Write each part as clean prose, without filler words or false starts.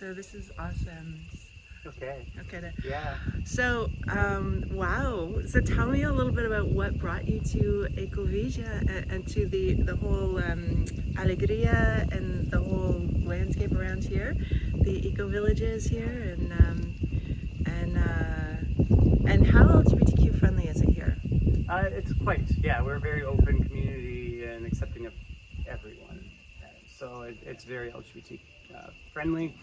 So this is awesome. Okay. Okay. Yeah. So, wow. So tell me a little bit about what brought you to Ecovija and to the whole Alegria and the whole landscape around here, the eco villages here, and how LGBTQ friendly is it here? It's quite. Yeah, we're a very open community and accepting of everyone. So it's very LGBT friendly.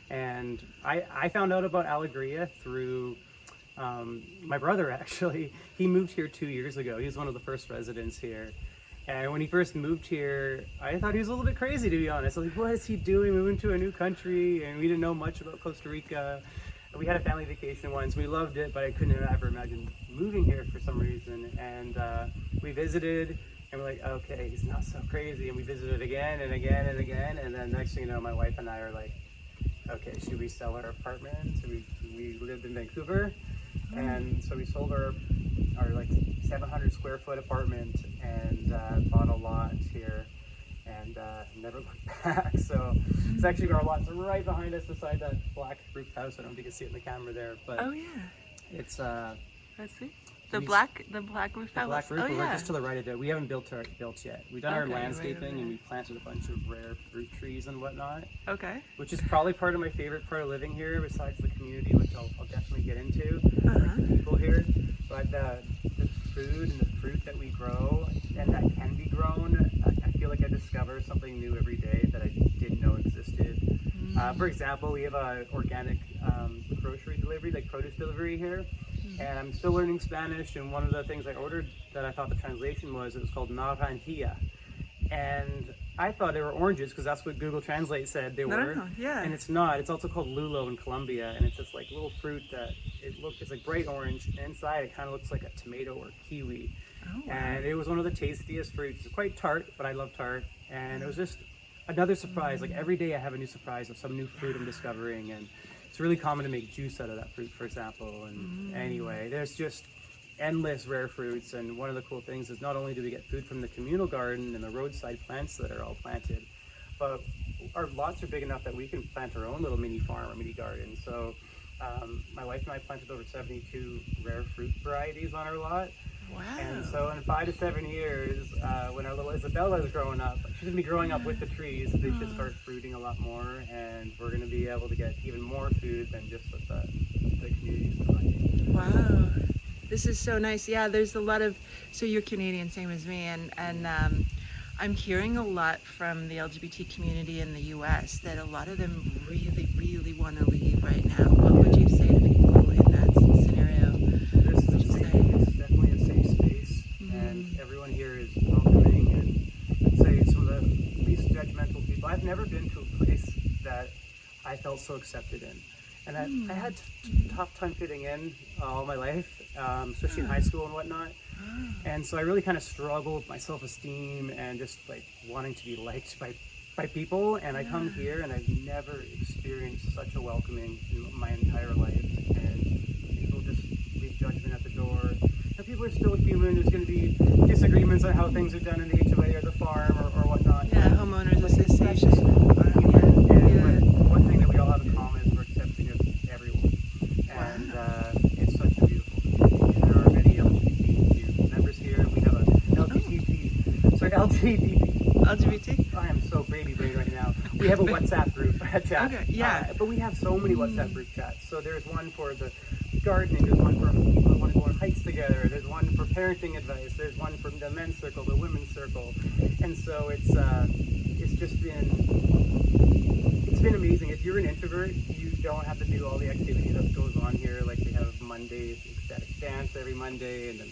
And I found out about Alegria through my brother, actually. He moved here 2 years ago. He was one of the first residents here. And when he first moved here, I thought he was a little bit crazy, to be honest. I was like, what is he doing moving to a new country? And we didn't know much about Costa Rica. We had a family vacation once. We loved it, but I couldn't ever imagine moving here for some reason. And we visited, and we're like, okay, he's not so crazy. And we visited again and again and again. And then next thing you know, my wife and I are like, okay, should we sell our apartment? So we lived in Vancouver, and so we sold our like 700 square foot apartment and bought a lot here, and never looked back. So it's actually our lot's right behind us, beside that black roof house. I don't know if you can see it in the camera there, but Oh yeah. it's Let's see. The black roof the house. black roof. Oh We're yeah. just to the right of it. We haven't built yet. We've done our Okay, right landscaping over and there. we planted a bunch of rare fruit trees and whatnot, Okay. which is probably part of my favorite part of living here, besides the community, which I'll definitely get into, Uh-huh. the people here. But the food and the fruit that we grow and that can be grown, I feel like I discover something new every day that I didn't know existed. For example, we have a organic grocery delivery, like produce delivery here. And I'm still learning Spanish, and one of the things I ordered that I thought the translation was, it was called naranja. And I thought they were oranges because that's what Google Translate said they were. Yeah. And it's not. It's also called lulo in Colombia, and it's this like little fruit that it's like bright orange, and inside it kind of looks like a tomato or kiwi. Oh, wow. And it was one of the tastiest fruits. It's quite tart, but I love tart. And it was just another surprise. Like every day I have a new surprise of some new fruit I'm discovering, and it's really common to make juice out of that fruit, for example. And anyway, there's just endless rare fruits. And one of the cool things is not only do we get food from the communal garden and the roadside plants that are all planted, but our lots are big enough that we can plant our own little mini farm or mini garden. So my wife and I planted over 72 rare fruit varieties on our lot. Wow. And so in 5 to 7 years, when our little Isabella is growing up, she's going to be growing up with the trees. They should start fruiting a lot more, and we're going to be able to get even more food than just what the community is providing. Wow. This is so nice. Yeah, there's a lot of, so you're Canadian, same as me, and I'm hearing a lot from the LGBT community in the US that a lot of them really, really want to leave right now. What would you say to people in that scenario? This is it's definitely a safe space, and everyone here is welcoming, and I'd say some of the least judgmental people. I've never been to a place that I felt so accepted in. And I had a tough time fitting in all my life, especially in high school and whatnot. And so I really kind of struggled with my self-esteem and just like wanting to be liked by people. And I come here and I've never experienced such a welcoming in my entire life. And people just leave judgment at the door. And people are still human. There's going to be disagreements on how things are done in the HOA or the farm or whatnot. Yeah, homeowners association. And one thing that we all have in common is we're accepting of everyone. And it's such a beautiful community. There are many LGBTQ members here. We have a LGBT? I am so baby brain right now. We have a WhatsApp group chat. Okay, yeah. But we have so many WhatsApp group chats. So there's one for the gardening, there's one for people want to go on hikes together, there's one for parenting advice, there's one for the men's circle, the women's circle. And so it's just been amazing. If you're an introvert, you don't have to do all the activities that goes on here. Like they have Mondays, ecstatic dance every Monday, and then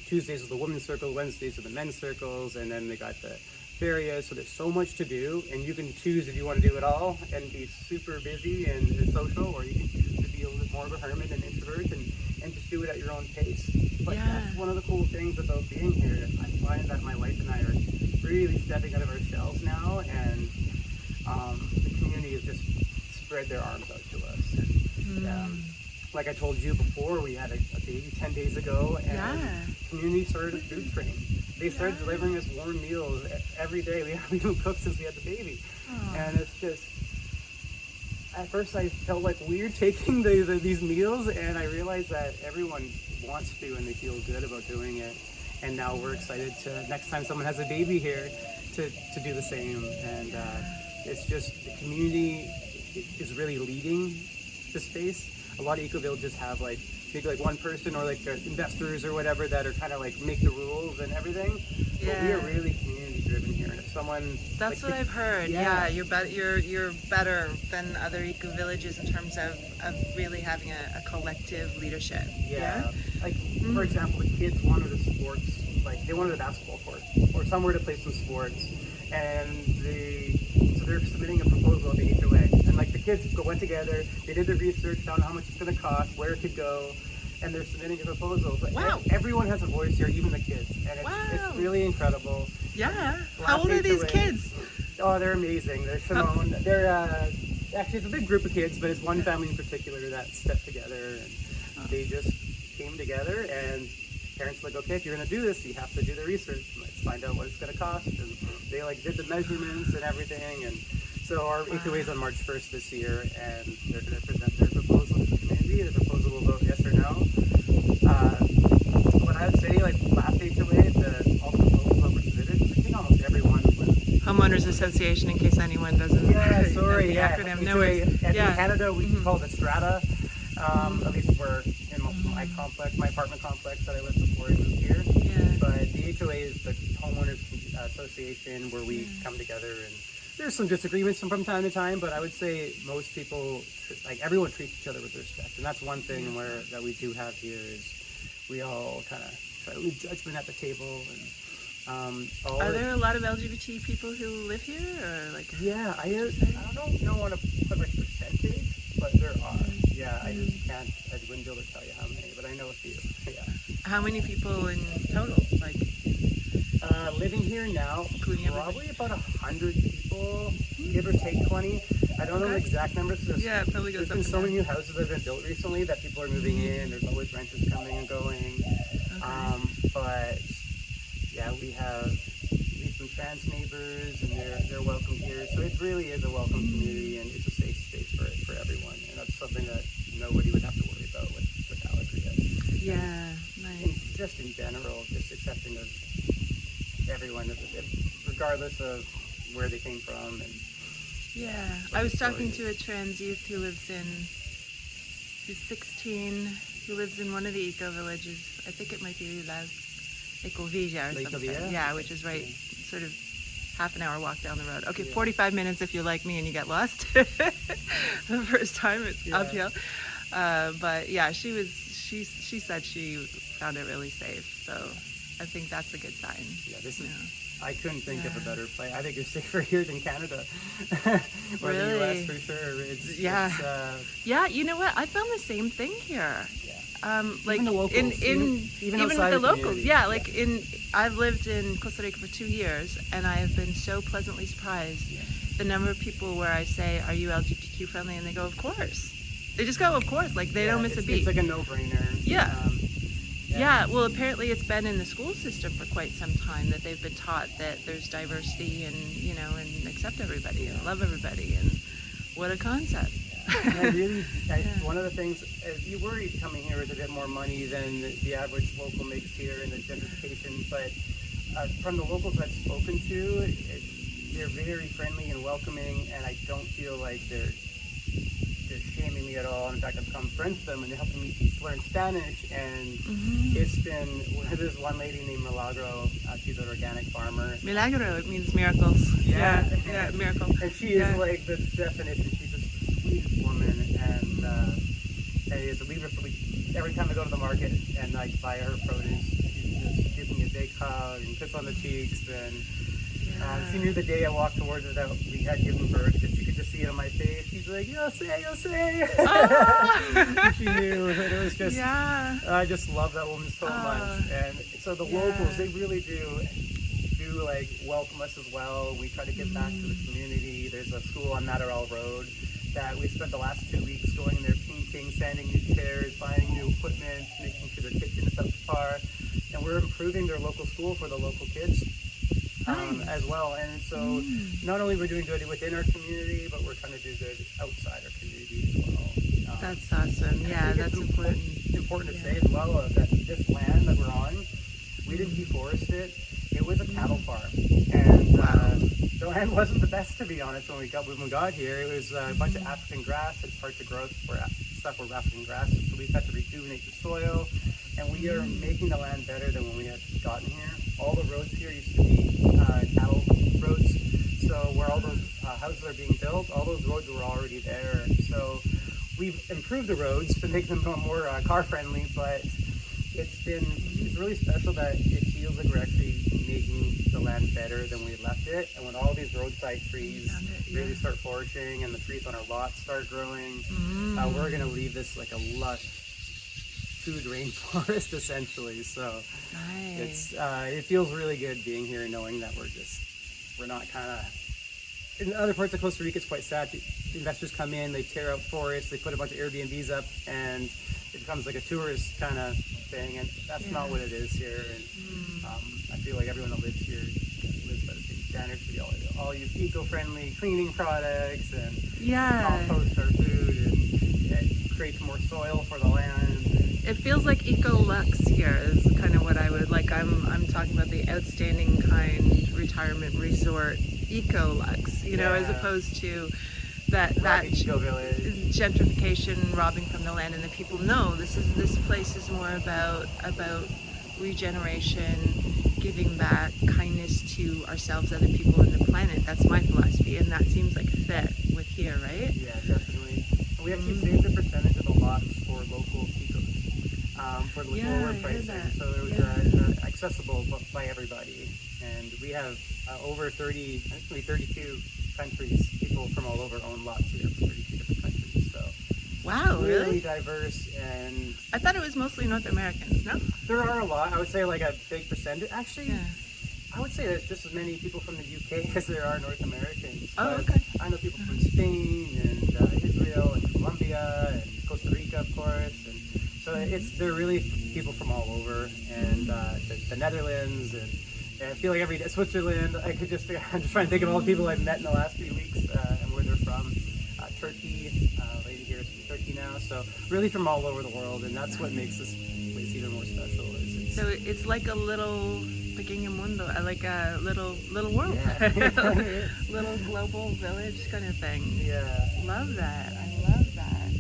Tuesdays is the women's circle, Wednesdays are the men's circles, and then they got the ferias. So there's so much to do, and you can choose if you want to do it all and be super busy and social, or you can choose to be a little bit more of a hermit and introvert and just do it at your own pace. But that's one of the cool things about being here. I find that my wife and I are really stepping out of our shells now, and the community has just spread their arms out to us. And, like I told you before, we had a baby 10 days ago, and the community started a food train. They started delivering us warm meals every day. We haven't even cooked since we had the baby. And it's just, at first I felt like weird taking these meals, and I realized that everyone wants to and they feel good about doing it. And now we're excited to, next time someone has a baby here, to do the same. And it's just, the community is really leading the space. A lot of eco-villages have like, maybe like one person or like investors or whatever that are kind of like make the rules and everything. But we are really community driven here. And if someone... That's what I've heard. Yeah, you're better than other eco-villages in terms of really having a collective leadership. Yeah. Like, for example, the kids wanted a sports, like they wanted a basketball court or somewhere to play some sports. And so they're submitting a proposal to the HOA. And like the kids went together, they did their research, found how much it's going to cost, where it could go, and they're submitting a proposal. But everyone has a voice here, even the kids. And it's really incredible. Yeah. How old are these kids? Oh, they're amazing. They're Simone. They're actually, it's a big group of kids, but it's one family in particular that stepped together, and they just came together, and parents were like, okay, if you're going to do this, you have to do the research. Let's find out what it's going to cost. And they like did the measurements and everything. And so our HOA is on March 1st this year, and they're going to present their proposal to the community. The proposal will vote yes or no. But I would say, like last HOA, all the proposals that were submitted, I think almost everyone was... Homeowners Association, in case anyone doesn't know the acronym. No worries. worries. In Canada, we call it a strata. At least we're in my complex, my apartment complex that I lived before I moved here. But the HOA is the Homeowners Association, where we come together, and there's some disagreements from time to time, but I would say most people, like everyone treats each other with respect. And that's one thing that we do have here is we all kind of try to leave judgment at the table. And are there a lot of LGBT people who live here, or like? Yeah, I don't want to put like percentage, but there are. Yeah, I just can't. I wouldn't be able to tell you how many, but I know a few. Yeah. How many people in total? Like, living here now, probably about 100 people, give or take 20. I don't know the exact numbers. It probably goes up. There's been so many new houses that have been built recently that people are moving in. There's always renters coming and going. But yeah, we have some trans neighbors, and they're welcome here. So it really is a welcome community, and it's a safe space for everyone. And that's something that nobody would have to worry about with Alegria. Yeah, nice. And just in general, just accepting of everyone, regardless of where they came from. And I was talking to a trans youth who lives in, he's 16, who lives in one of the eco-villages. I think it might be Las Ecovilla or something. Yeah, which is right, sort of half an hour walk down the road. Okay, 45 minutes if you're like me and you get lost. The first time it's uphill. But yeah, she said she found it really safe. So I think that's a good sign. Yeah, this is... I couldn't think of a better place. I think it's safer here than Canada. Or really? the US for sure. It's, yeah, you know what? I found the same thing here. Like even the locals, even with the locals. I've lived in Costa Rica for 2 years, and I have been so pleasantly surprised the number of people where I say, "Are you LGBTQ friendly?" and they go, "Of course." They just go, "Of course." Like they don't miss a beat. It's like a no-brainer. Yeah, well, apparently it's been in the school system for quite some time that they've been taught that there's diversity and, and accept everybody and love everybody, and what a concept. And one of the things, you worry coming here with a bit more money than the average local makes here in the gentrification, but from the locals I've spoken to, they're very friendly and welcoming, and I don't feel like they're shaming me at all. In fact, I've become friends with them, and they're helping me learn Spanish. And it's been, there's one lady named Milagro. She's an organic farmer. Milagro, it means miracles. Yeah, miracle. And she is like the definition. She's just the sweetest woman. And every time I go to the market and I buy her produce, she just gives me a big hug and kiss on the cheeks. And she knew the day I walked towards her that we had given birth, because she could just see it on my face. She's like, "Yo say." She knew. And it was just, I just love that woman so much. And so the locals, they really do like welcome us as well. We try to give back to the community. There's a school on Matarel Road that we spent the last 2 weeks going in there painting, sanding new chairs, buying new equipment, making sure their kitchen is up to par. And we're improving their local school for the local kids. Nice. as well. And so not only we're doing good within our community, but we're trying to do good outside our community as well. That's awesome. Yeah, that's important. Important to say as well that this land that we're on, we didn't deforest it. It was a cattle farm, and the land wasn't the best, to be honest. When we got here, it was a bunch of African grass. It's parts of growth where stuff were African grasses. So we've had to rejuvenate the soil, and we are making the land better than when we had gotten here. All the roads here used to be cattle roads. So where all those houses are being built, all those roads were already there. So we've improved the roads to make them more car friendly, but it's really special that it feels like we're actually making the land better than we left it. And when all these roadside trees really start flourishing and the trees on our lots start growing, we're going to leave this like a lush food rainforest essentially. So Nice. it feels really good being here and knowing that we're not kind of, in other parts of Costa Rica it's quite sad. The investors come in, they tear out forests, they put a bunch of Airbnbs up, and it becomes like a tourist kind of thing, and that's not what it is here. And I feel like everyone that lives here lives by the same standards. We all use eco-friendly cleaning products and compost our food and create more soil for the land. It feels like Eco-Lux here is kind of what I would like. I'm talking about the outstanding kind retirement resort Eco-Lux, you know, as opposed to that Eco Village. gentrification, robbing from the land, and the people know this place is more about regeneration, giving back, kindness to ourselves, other people, and the planet. That's my philosophy, and that seems like a fit with here, right? Yeah, definitely. And we actually saved a percentage of the lots for local ecos, for the lower pricing, so it was accessible by everybody. And we have over 30, I think 32 countries, people from all over own lots here from 32 different countries. So Wow, really? diverse, and I thought it was mostly North Americans, no? there are a lot. I would say like a big percentage. Actually, Yeah. I would say there's just as many people from the UK as there are North Americans. Oh, But okay. I know people from Spain and Israel and Colombia and Costa Rica, of course. And so they're really people from all over, and the Netherlands, and I feel like every day, Switzerland. I'm just trying to think of all the people I've met in the last few weeks and where they're from. Turkey, lady here is from Turkey now. So really from all over the world, and that's what makes this place even more special. So it's like a little pequeño mundo, like a little world, Yeah. little global village kind of thing. Yeah. Love that. I love that.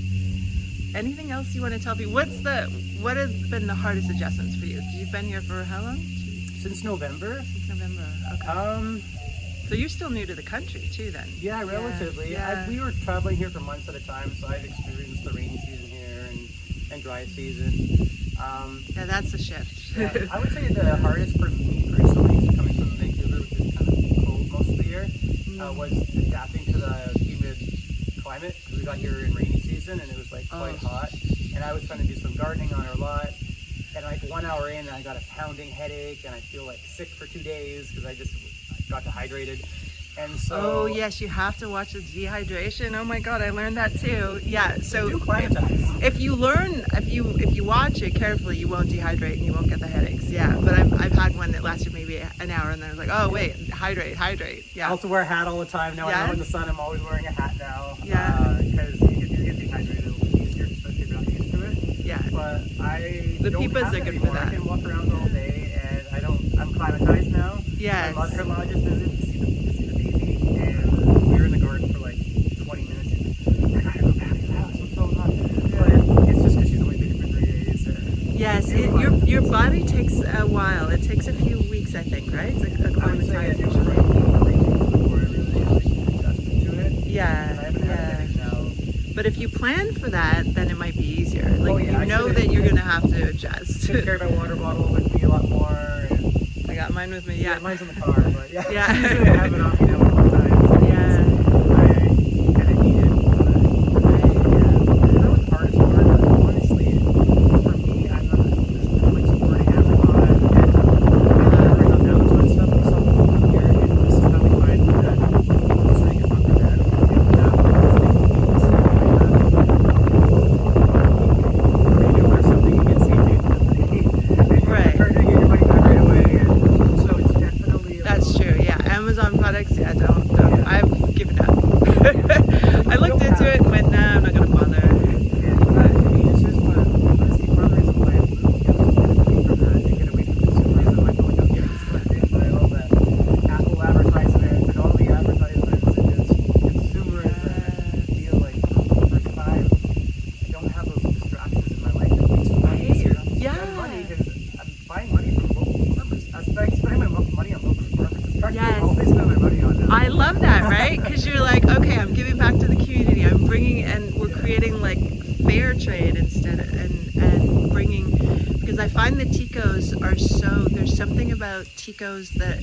Anything else you want to tell me? What has been the hardest adjustments for you? You've been here for how long? Since November. Since November. Okay. So you're still new to the country too, then? Yeah, relatively. Yeah. We were traveling here for months at a time, so I've experienced the rainy season here and dry season. Yeah, that's a shift. Yeah, I would say the hardest for me personally, coming from Vancouver, which is kind of cold most of the year, was adapting to the humid climate. We got here in rainy season, and it was like quite hot. And I was trying to do some gardening on our lot, and like 1 hour in, I got a pounding headache, and I feel like sick for 2 days because I got dehydrated. And so, Oh yes, you have to watch the dehydration. Oh my God, I learned that too. Yeah, so do climatize. if you watch it carefully, you won't dehydrate and you won't get the headaches. Yeah, but I've had one that lasted maybe an hour, and then I was like, oh wait, hydrate. I Yeah, also wear a hat all the time now. I Yes. know in the sun I'm always wearing a hat now. Yeah. Because you do get dehydrated a little easier, especially if you're not used to it. yeah. But The don't pipas have are it good for anymore. that. I can walk around all day, and I'm climatized now. Yes. My mother-in-law just visited to see the baby, and we were in the garden for like 20 minutes. She's like, I gotta go back to the house. I'm so hot. But it's just because she's only been here for 3 days. Yes, your body takes a while. It takes a few weeks, I think, right? It's like I would say it was acclimatization. like 3 weeks before I really adjusted to it. Yeah, And I haven't had a headache now. But if you plan for that, then it might be easier. Like yeah, I you know should've- that you're gonna have to adjust. Should carry my water bottle with me a lot more. And I got mine with me. yeah, Yeah. mine's in the car, but yeah. Yeah. I have it on me now all the time. Yeah. I kind of need it. That was the hardest part. Honestly, for me, I'm not like sporting Amazon and bring up Amazon stuff. And some people come here, and this is how we find that Costa Rica is not that bad. We have you order something, you get same day delivery. And you're Right. trying to get your money back right away. And so it's definitely a That's little true. trade instead and bringing, because I find the Ticos are there's something about Ticos that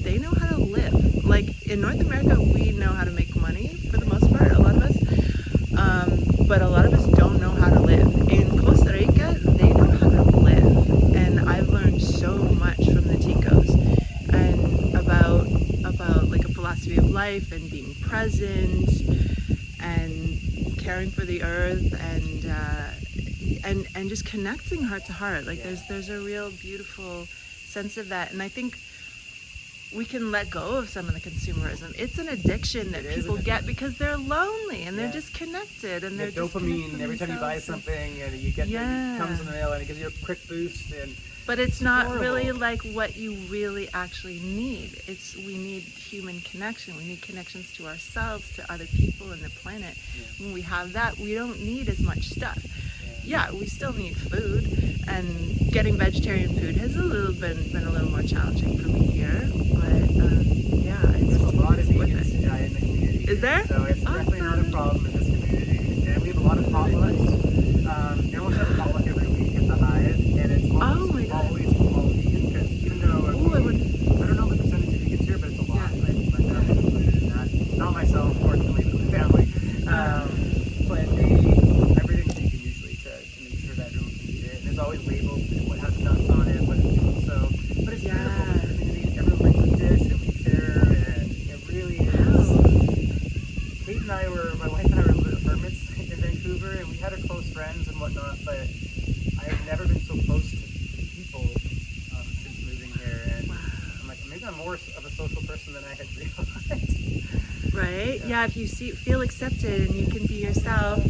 they know how to live. Like in North America, we know how to make money for the most part, a lot of us, but a lot of us don't know how to live. In Costa Rica, they know how to live, and I've learned so much from the Ticos and about like a philosophy of life and being present and caring for the earth and just connecting heart to heart. Like there's a real beautiful sense of that, and I think we can let go of some of the consumerism. It's an addiction that people get because they're lonely and they're disconnected and they're dopamine every time you buy something and you get it comes in the mail and it gives you a quick boost. But it's not really like what you really actually need. We need human connection. We need connections to ourselves, to other people and the planet. When we have that, we don't need as much stuff. Yeah, we still need food, and getting vegetarian food has been a little more challenging for me here. But there's a lot of vegans in the community. Is there? So it's definitely not a problem in this community. And we have a lot of potlucks. We almost have a potluck every week at the Hive, and it's almost always all vegan, because even though I don't know the percentage of vegans here, but it's a lot. My family's included in that. Not myself, fortunately, but my family. But everything's vegan usually to make sure that everyone can eat it. And there's always labels with what has nuts on it, but it's beautiful. But it's beautiful. The community, everyone brings a dish and we share, and it really is. Kate and my wife and I were little hermits in Vancouver, and we had our close friends and whatnot, but I have never been so close to people since moving here. And I'm like, maybe I'm more of a social person than I had realized. Right? Yeah, if you feel accepted and you can be yourself,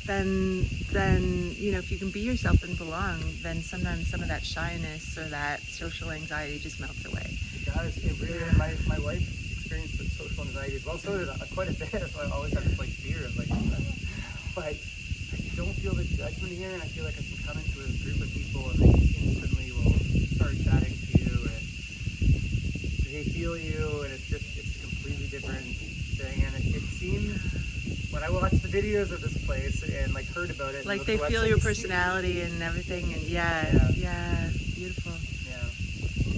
then if you can be yourself and belong, then sometimes some of that shyness or that social anxiety just melts away. It does. It really. My wife experienced social anxiety as well. So did quite a bit. So I always have this fear of but I don't feel the judgment here, and I feel like I can come into a group of people and they instantly will start chatting to you, and they feel you, and it's a completely different thing. And it seems, when I watched the videos of this place and heard about it, like they feel your personality and everything, and beautiful. Yeah,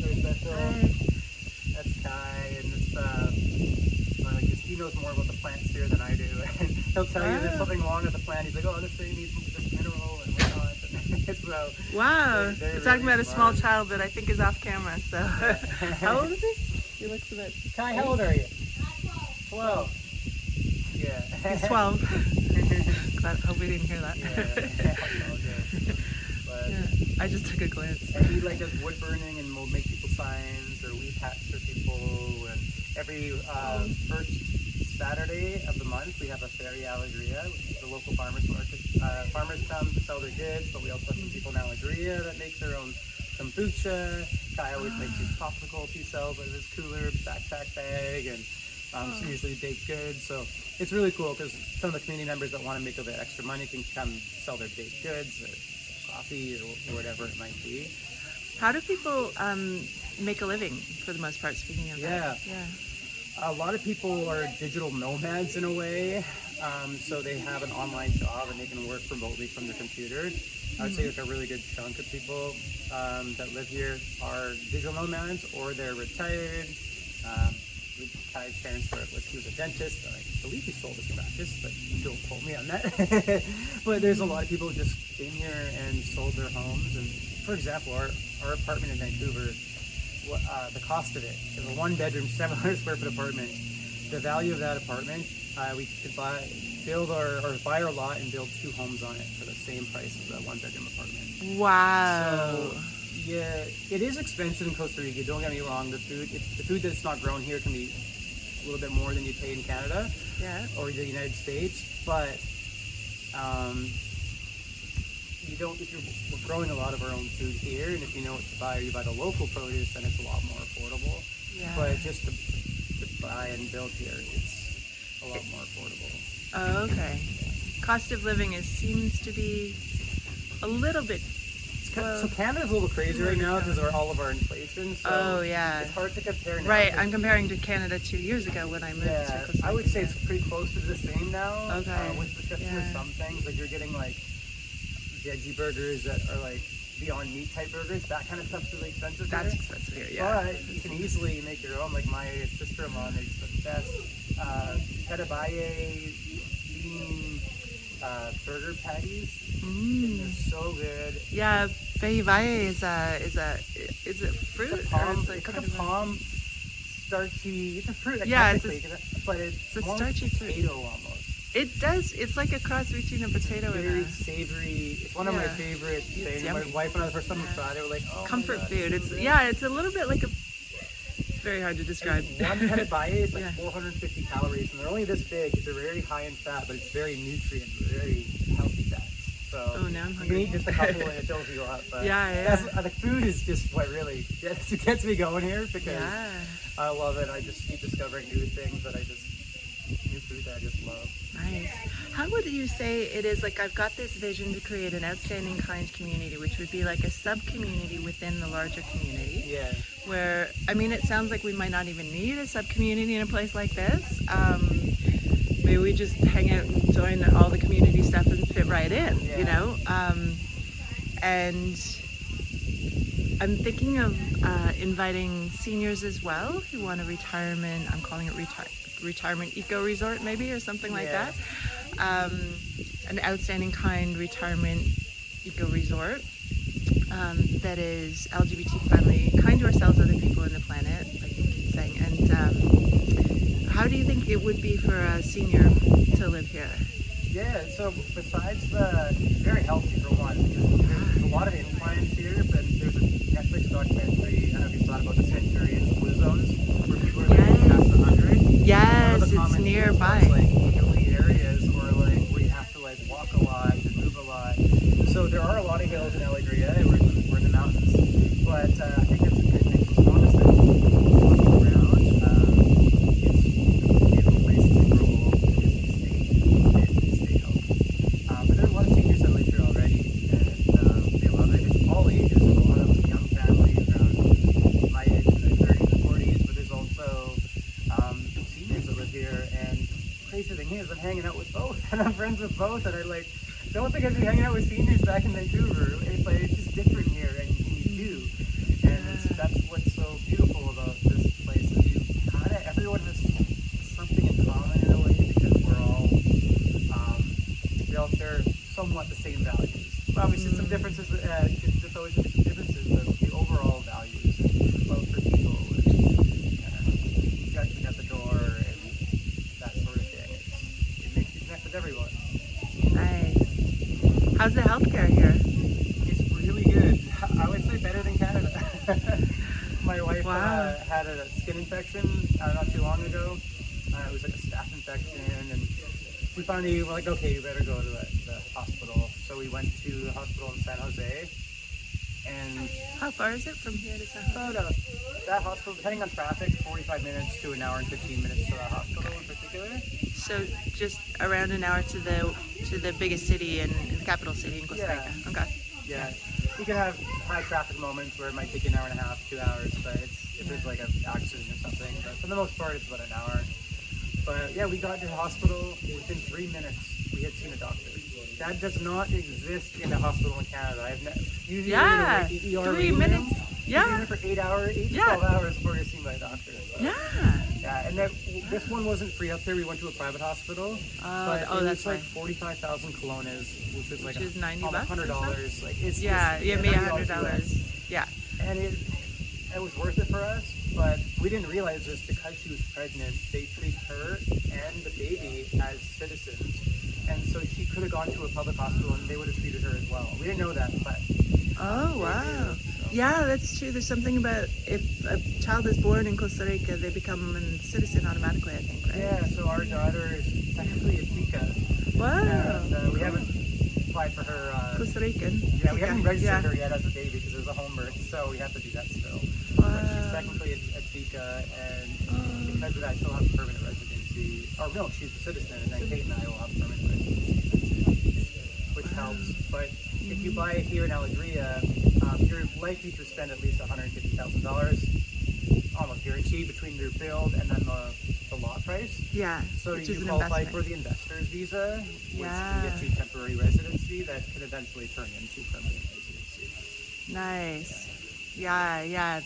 very special. Hi. That's Kai, and this because he knows more about the plants here than I do, and he'll tell you there's something wrong with the plant. He's like, oh, this thing needs this mineral and whatnot. So wow, they're you're talking about a small smart. child that I think is off camera. So how old is he? He looks a bit. Kai, how old are you? 12. Yeah. He's 12. Glad, hope we didn't hear that. But I just took a glance. And he does wood burning, and will make people signs or weave hats for people. And every first Saturday of the month, we have a Feria Alegria, which is a local farmers market. Farmers come to sell their goods, but we also have some people in Alegria that make their own kombucha. Kai always makes these popsicles he sells out of his cooler backpack bag, and so usually baked goods. So it's really cool because some of the community members that want to make a bit extra money can come sell their baked goods or coffee or whatever it might be. How do people make a living for the most part, speaking of that? A lot of people are digital nomads in a way. So they have an online job and they can work remotely from their computer. I would say a really good chunk of people that live here are digital nomads, or they're retired. Kai's parents were, he was a dentist. I believe he sold his practice, but don't quote me on that. But there's a lot of people who just came here and sold their homes. And for example, our apartment in Vancouver, the cost of it is a 1-bedroom, 700 square foot apartment. The value of that apartment, we could buy our lot and build 2 homes on it for the same price as a 1-bedroom apartment. Wow. So, yeah, it is expensive in Costa Rica. Don't get me wrong. The food that's not grown here can be a little bit more than you pay in Canada, or the United States. But we're growing a lot of our own food here, and if you know what to buy, or you buy the local produce, then it's a lot more affordable. Yeah. But just to buy and build here, it's a lot more affordable. Oh, okay. Cost of living seems to be a little bit. So Canada's a little crazy right now because of all of our inflation. So it's hard to compare now. Right, I'm comparing to Canada 2 years ago when I moved to Costa Rica. I would say it's pretty close to the same now. Okay. With the exception of some things, you're getting veggie burgers that are like Beyond Meat type burgers. That kind of stuff's really expensive That's here. expensive here, yeah. But you can easily make your own. Like my sister-in-law makes the best petabaye bean burger patties. And they're so good. Yeah, Valle is a fruit? It's a palm, or it's like kind a of palm starchy. It's a fruit, Yeah, it's technically, but it's a more starchy fruit. potato almost. It does. It's like a cross between a potato and Very a savory. It's one of my Yeah. favorite things. My yummy. wife and I, the first time we tried it, were like, oh my comfort God, food. this It's is it. it's a little bit like a. It's very hard to describe. One petabaye is like Yeah. 450 calories, and they're only this big. They're very high in fat, but it's very nutrient, very healthy fats. So Oh, now I'm you can hungry. eat just a couple and it fills you up. But Yeah. the food is just what really gets me going here because Yeah. I love it. I just keep discovering new things new food that I just love. Nice. How would you say it is? Like, I've got this vision to create an outstanding, kind community, which would be like a sub-community within the larger community. Yeah. Where, I mean, it sounds like we might not even need a sub-community in a place like this. Maybe we just hang out and join all the community stuff and fit right in, Yeah. you know? And I'm thinking of inviting seniors as well who want a retirement, I'm calling it retirement eco resort maybe, or something like Yeah. that. An outstanding kind retirement eco resort that is LGBT friendly, kind to ourselves, other people on the planet, like you keep saying. And how do you think it would be for a senior to live here? Yeah, so besides very healthy for one, there's a lot of inclines here, but there's a Netflix documentary, I don't know if you thought about the Centurions, Blue Zones, where people are like past 100. Yes, One of the it's comments nearby. was, like hilly areas or like where you have to like walk a lot and move a lot. So there are a lot of hills in Alegria, we're in the mountains, but I think that's a good thing. As long as they're walking around, it's a beautiful place to grow old and stay healthy. But there are a lot of seniors that live here already, and they love it. It's all ages, a lot of young families around my age in their 30s and 40s, but there's also seniors that live here. And the crazy thing is, I'm hanging out with both, and I'm friends with both, and I don't think I'd be hanging out with seniors back in Vancouver, but it's just different here, and you do. And that's what's so beautiful about this place, is everyone has something in common in a way, because we all share somewhat the same values. Obviously some differences, there's always going to be some differences, but the overall values, and love for people, and judgment at the door, and that sort of thing. It makes you connect with everyone. Nice. How's the healthcare here? It's really good. I would say better than Canada. My wife Wow. had a skin infection not too long ago. It was like a staph infection, and we finally were like, okay, we better go to the hospital. So we went to the hospital in San Jose, and How far is it from here to San Jose? about that hospital, depending on traffic, 45 minutes to an hour and 15 minutes to the hospital in particular. So just around an hour to the biggest city in the capital city in Costa Rica. Yeah. Okay. Yeah, you can have high traffic moments where it might take you an hour and a half, 2 hours, but if there's like an accident or something. But for the most part, it's about an hour. But yeah, we got to the hospital within 3 minutes. We had seen a doctor. That does not exist in a hospital in Canada. Usually Yeah, you're in the ER 3 waiting minutes. room. You're Yeah. there for 8 to Yeah. 12 hours before you're seen by a doctor. So, Yeah. yeah, and this one wasn't free up there. We went to a private hospital, but it that's was like right. 45,000 colones, which is like Which is 90 almost bucks or $100. Like it's Yeah, just, yeah, maybe $100 $100. Yeah. and it was worth it for us, but we didn't realize this because she was pregnant. They treat her and the baby as citizens, and so she could have gone to a public hospital and they would have treated her as well. We didn't know that, but Oh, wow. so. Yeah, that's true. There's something about if a child is born in Costa Rica, they become a citizen automatically, I think, right? Yeah, so our daughter is technically a Tika, Wow. and we haven't applied for her. Costa Rican. Yeah, we haven't registered Yeah. her yet as a baby because it was a home birth, so we have to do that still. Wow. But she's technically a Tika, and because of that, she'll have permanent residency. Or no, she's a citizen, and then Kate and I will have permanent residency, which helps. But if you buy it here in Alegria, you're likely to spend at least $150,000, almost guaranteed, between your build and then the lot price. Yeah. So which you is an qualify investment. for the investor's visa, which Yeah. can get you temporary residency. residency that could eventually turn into permanent residency. Nice. Yeah,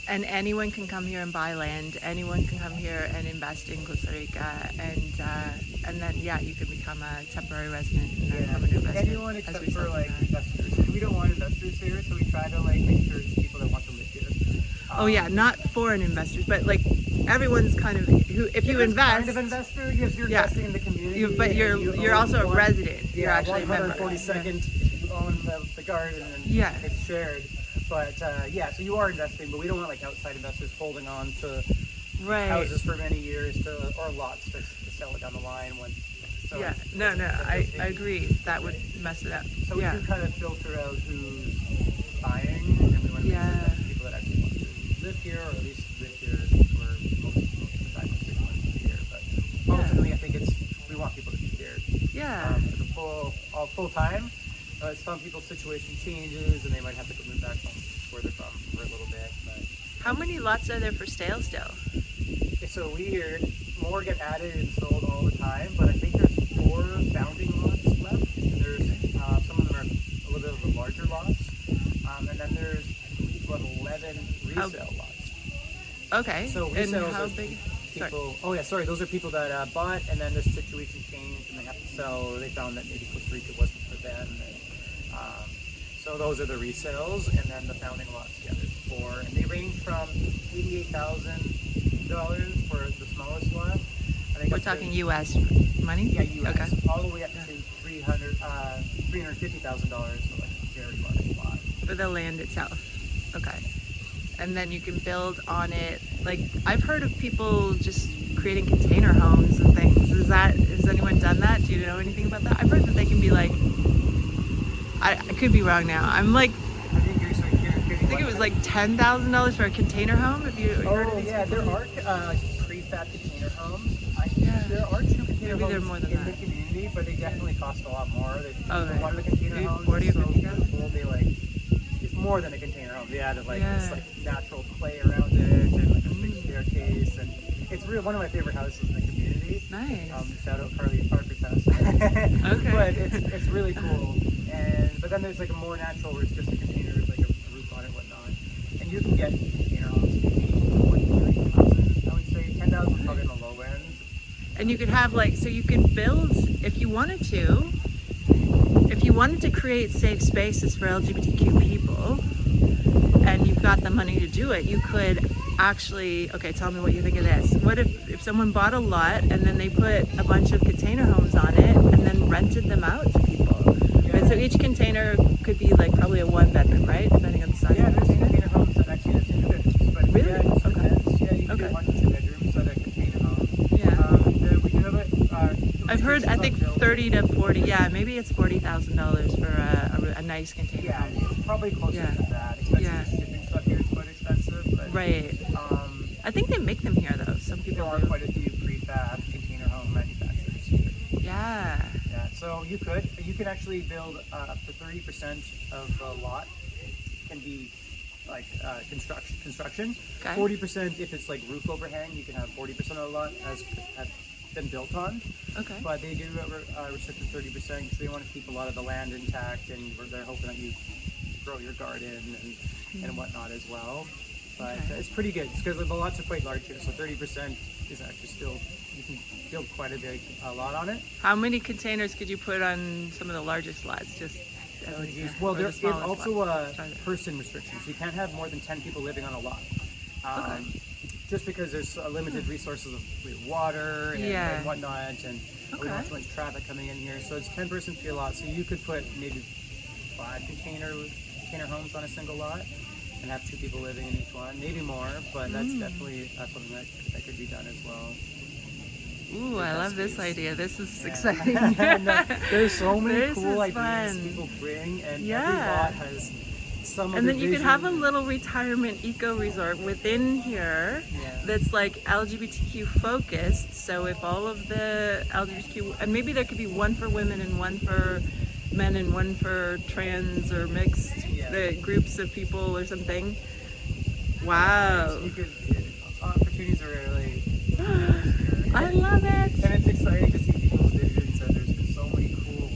and anyone can come here and buy land. Anyone can come here and invest in Costa Rica, and then you can become a temporary resident and then permanent resident. Anyone except for like investors. We don't want investors here, so we try to like make sure it's people that want to live here. Oh yeah, not foreign investors, but like everyone's kind of who. If you invest, kind of investor, yes, you're investing in the community. But you're also a resident. You're actually a member. 142nd, you own the garden, and it's shared. But so you are investing, but we don't want like outside investors holding on to houses for many years or lots to sell it down the line. I agree. That would mess it up. So we can kind of filter out who's buying, and we want to make sure that people that actually want to live here, or at least live here for most of the time, 6 months of the year. But ultimately, I think we want people to be here. Yeah. For the full time. Some people's situation changes, and they might have to move back home where they're from for a little bit. But how many lots are there for sale still? It's so weird. More get added and sold all the time, but I think there's 4 founding lots left. There's some of them are a little bit of the larger lots, and then there's about 11 resale lots. Okay. So and how big? People, those are people that bought, and then the situation changed, and they have to sell. They found that maybe Costa Rica wasn't for them. So those are the resales, and then the founding lots, there's 4, and they range from $88,000 for the smallest lot. We're talking U.S. money? Yeah, U.S. Okay. All the way up to $350,000 for like a very large lot. For the land itself. Okay. And then you can build on it. Like, I've heard of people just creating container homes and things. Has anyone done that? Do you know anything about that? I've heard that they can be like, I could be wrong now. I'm like, I think it was like $10,000 for a container home. Have you heard of these? There are prefab container homes. There are 2 container homes more than in the community, but they definitely cost a lot more. One of the container maybe homes 40 or is so 50 beautiful. It's more than a container home. They added this like natural clay around it and like a big staircase, and it's really one of my favorite houses in the community. Nice. Shout out Carly Parker's house. Okay. But it's really cool. But then there's like a more natural where it's just a container with like a roof on it and whatnot. And you can get container homes maybe 30,000, I would say. 10,000 probably on the low end. And you could have so you could build, if you wanted to create safe spaces for LGBTQ people, and you've got the money to do it, you could actually, tell me what you think of this. What if someone bought a lot and then they put a bunch of container homes on it and then rented them out to people? And so each container could be probably a 1-bedroom, right? Depending on the size of the container. Container homes that actually have 2 bedrooms. But really? You can get 1 to 2 bedrooms that are container homes. We do have I've heard, I think 30 to 40, maybe it's $40,000 for a nice container home. Probably closer to that, especially the shipping stuff here is quite expensive. But, right. I think they make them here though, some people there are quite a few prefab container home manufacturers here. Yeah. So you can actually build up to 30% of the lot can be construction. Okay. 40% if it's like roof overhang, you can have 40% of the lot has been built on. Okay. But they do restrict to 30% because they want to keep a lot of the land intact, and they're hoping that you grow your garden and whatnot as well. But it's pretty good because the lots are quite large here, so 30% is actually still, you can build quite a lot on it. How many containers could you put on some of the largest lots? There is also a person restriction, so you can't have more than 10 people living on a lot. Just because there's limited resources of water and whatnot, and we don't want too much traffic coming in here. So it's 10 persons per lot, so you could put maybe 5 container homes on a single lot and have 2 people living in each one, maybe more, but that's definitely something that could be done as well. Ooh, I love this idea. This is exciting. There's so many cool ideas people bring, and every lot has some. And then you could have a little retirement eco resort within here that's LGBTQ focused. So if all of the LGBTQ, and maybe there could be one for women and one for men and one for trans or mixed groups of people or something. Wow. Opportunities are really I love it. And it's exciting to see people's visions, and there's been so many cool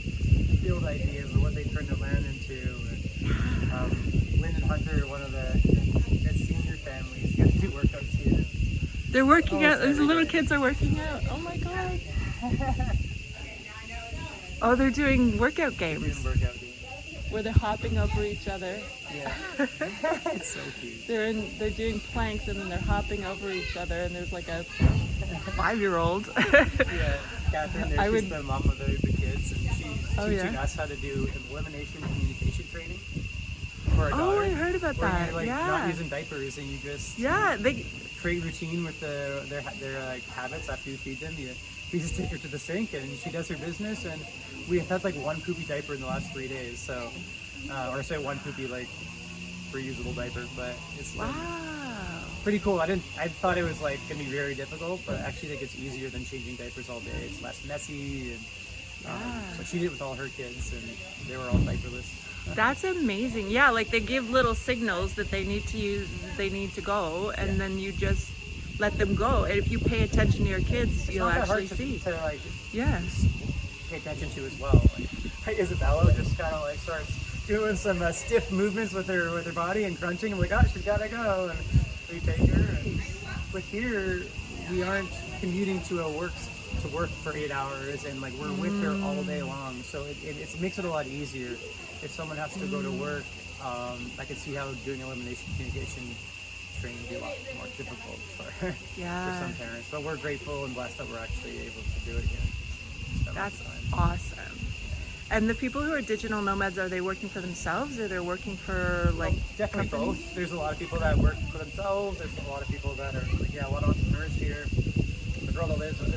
they're working out. Almost These every little day. kids are working out. Oh my god. Oh, they're doing workout Doing games workout games. where they're hopping over each other. Yeah. It's so cute. They're doing planks and then they're hopping over each other, and there's like a 5-year-old. Yeah, Catherine there, I she's would- the mom of the kids, and she's Oh, teaching yeah? us how to do elimination communication training for our Oh, daughter. I heard about where that. you're like Yeah. not using diapers, and you just Yeah, they. create routine with their like habits after you feed them. You just take her to the sink, and she does her business. And we have had like one poopy diaper in the last 3 days, so or say one poopy like reusable diaper, but it's like, Wow. pretty cool. I thought it was like gonna be very difficult, but I actually think it's easier than changing diapers all day. It's less messy, and so she did it with all her kids, and they were all diaperless. That's amazing. Yeah, like they give little signals that they need to use, they need to go, and then you just let them go. And if you pay attention to your kids, It's you'll not that actually hard see. to like Yeah. pay attention to as well. Like Isabella just kind of like starts doing some stiff movements with her body and crunching. I'm like, oh, she's gotta go, and we take her. And with here, we aren't commuting to work for 8 hours, and like we're with her all day long. So it makes it a lot easier. If someone has to go to work, I can see how doing elimination communication training would be a lot more difficult for Yeah. some parents. But we're grateful and blessed that we're actually able to do it again. Spend That's lots of time. awesome. And the people who are digital nomads, are they working for themselves or they're working for like Definitely companies? both. There's a lot of people that work for themselves. There's a lot of people that are, like, a lot of entrepreneurs here. There's a girl that lives in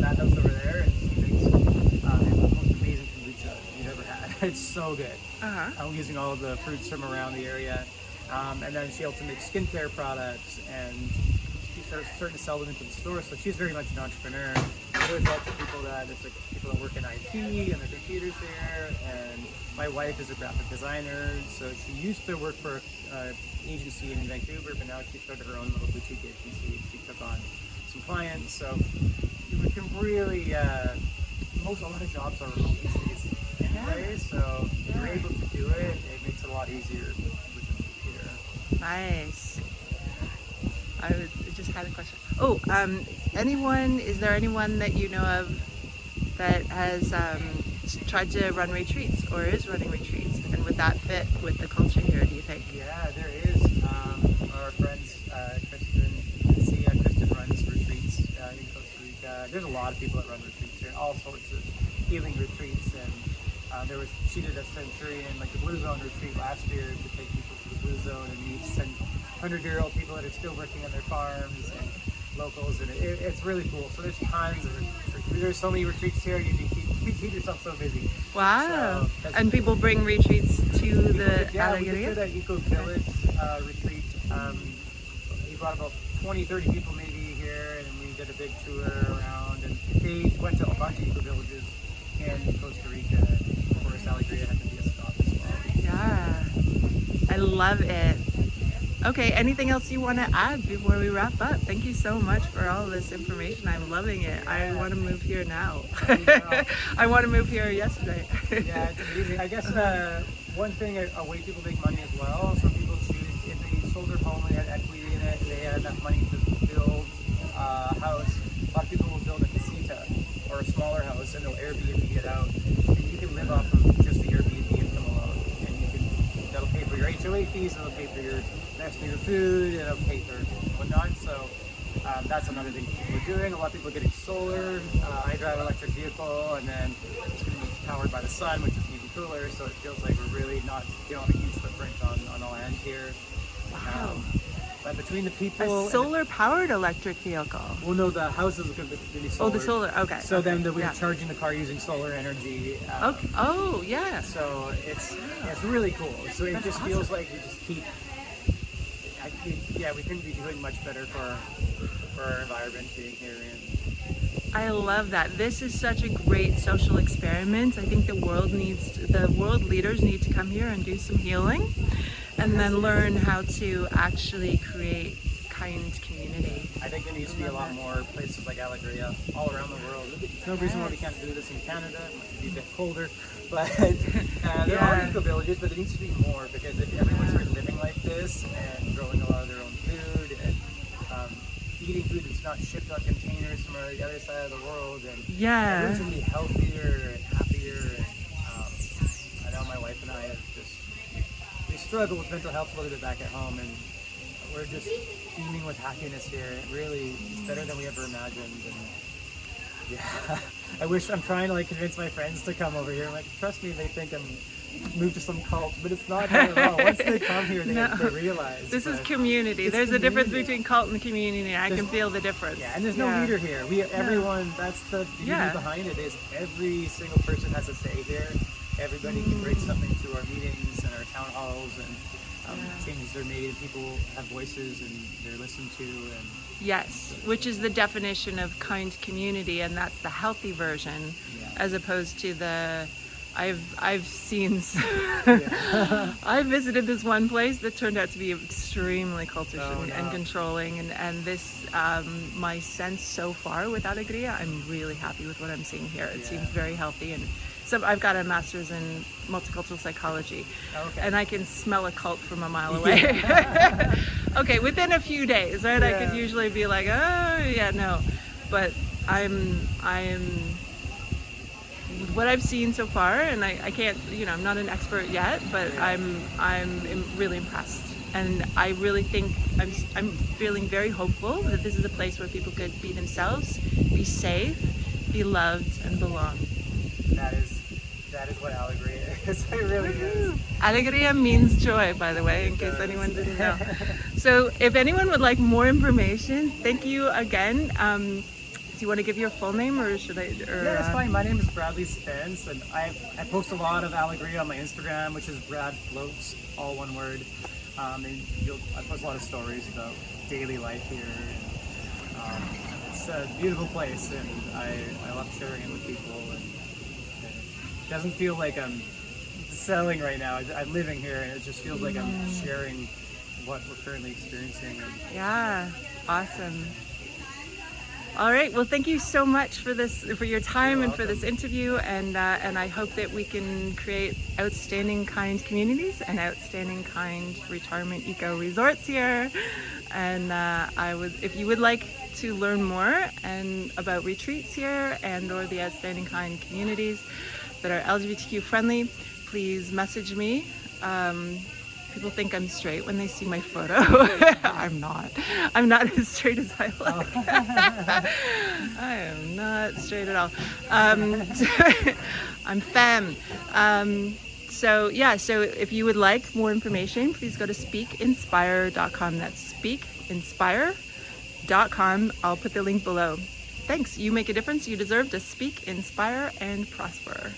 that house over there, and she makes the most amazing kombucha you've ever had. It's so good. Uh-huh. I'm using all of the fruits from around the area. And then she also makes skincare products, and she starts starting to sell them into the store. So she's very much an entrepreneur. There's lots of people that work in IT and their computers there. And my wife is a graphic designer, so she used to work for an agency in Vancouver, but now she started her own little boutique agency. She took on some clients, so we can really a lot of jobs are remote these days anyway. So if you're able to do it, it makes it a lot easier with the computer. Nice. I just had a question. Oh, is there anyone that you know of that has tried to run retreats or is running retreats? And would that fit with the culture here, do you think? Yeah, there is. Our friends, Kristen runs retreats in Costa Rica. There's a lot of people that run retreats here, all sorts of healing retreats. And she did a Centurion, like the Blue Zone retreat last year to take people to the Blue Zone and meet 100-year-old people that are still working on their farms and locals, and it's really cool. So there's tons of retreats. There's so many retreats here, you keep yourself so busy. Wow. So And people bring retreats to the we just Alegría? did an Eco Village retreat. We brought about 20-30 people maybe here, and we did a big tour around, and they went to a bunch of Eco Villages in Costa Rica, and of course Alegría had to be a stop as well. Yeah. I love it. Okay, anything else you want to add before we wrap up? Thank you so much for all this information. I'm loving it. I want to move here now. I want to move here yesterday. Yeah, it's amazing. I guess one thing, a way people make money as well. Some people choose, if they sold their home, they had equity in it, they had enough money to build a house. A lot of people will build a casita or a smaller house, and they'll Airbnb it out. And you can live off of just the Airbnb income alone. And that'll pay for your HOA fees, it'll pay for your rest of your food, it'll pay for whatnot. So that's another thing people are doing. A lot of people are getting solar. I drive an electric vehicle, and then it's going to be powered by the sun, which is even cooler. So it feels like we're really not a huge footprint on the land here. Wow. But between the people, A solar-powered electric vehicle. well, no, the house is going to be solar. Oh, the solar. Okay. So okay. then we're Yeah. charging the car using solar energy. Okay. Oh, yeah. So it's really cool. So it That's just feels like we just keep. We couldn't be doing much better for our environment being here. I love that. This is such a great social experiment. I think the world leaders need to come here and do some healing, and then learn how to actually create kind community. I think there needs to be a lot more places like Alegría all around the world. There's no reason why we can't do this in Canada. It might be a bit colder, but there are eco villages, but there needs to be more, because if everyone started living like this and growing a lot of their own food, and eating food that's not shipped on containers from the other side of the world, and Yeah. everyone's gonna be healthier and happier. And I know my wife and I have we struggle with mental health a little bit back at home, and we're just beaming with happiness here. It really, it's better than we ever imagined. And yeah, I'm trying to like convince my friends to come over here. I'm like, trust me, they think I'm moved to some cult, but it's not that at all. Once they come here, they realize. This is community. There's a difference between cult and community. I can feel the difference. Yeah, and there's no leader here. Everyone, that's the beauty behind it, is every single person has a say here. Everybody can bring something to our meetings and our town halls, and changes are made, and people have voices and they're listened to. And yes, which is the definition of kind community, and that's the healthy version, as opposed to the I've seen I visited this one place that turned out to be extremely cultish and controlling, and this my sense so far with Alegria, I'm really happy with what I'm seeing here. It seems very healthy, and so I've got a master's in multicultural psychology, and I can smell a cult from a mile away. Okay, within a few days, right? I could usually be like, oh yeah, no, but I'm what I've seen so far, and I can't, I'm not an expert yet, but I'm really impressed, and I really think I'm feeling very hopeful that this is a place where people could be themselves, be safe, be loved, and belong. That is what Alegria is. It really is. Alegria means joy, by the way, in case anyone didn't know. So if anyone would like more information, thank you again. Do you want to give your full name, or should I? Yeah, it's fine. My name is Bradley Spence, and I post a lot of Alegria on my Instagram, which is Brad Floats, all one word. And I post a lot of stories about daily life here. And, it's a beautiful place, and I love sharing it with people. And it doesn't feel like I'm selling right now. I'm living here, and it just feels like I'm sharing what we're currently experiencing. Yeah, awesome. All right. Well, thank you so much for your time and for this interview, and I hope that we can create outstanding kind communities and outstanding kind retirement eco resorts here. And if you would like to learn more and about retreats here and/or the outstanding kind communities that are LGBTQ friendly, please message me. People think I'm straight when they see my photo. I'm not. I'm not as straight as I look. I am not straight at all. I'm femme. So if you would like more information, please go to speakinspire.com. That's speakinspire.com. I'll put the link below. Thanks. You make a difference. You deserve to speak, inspire, and prosper.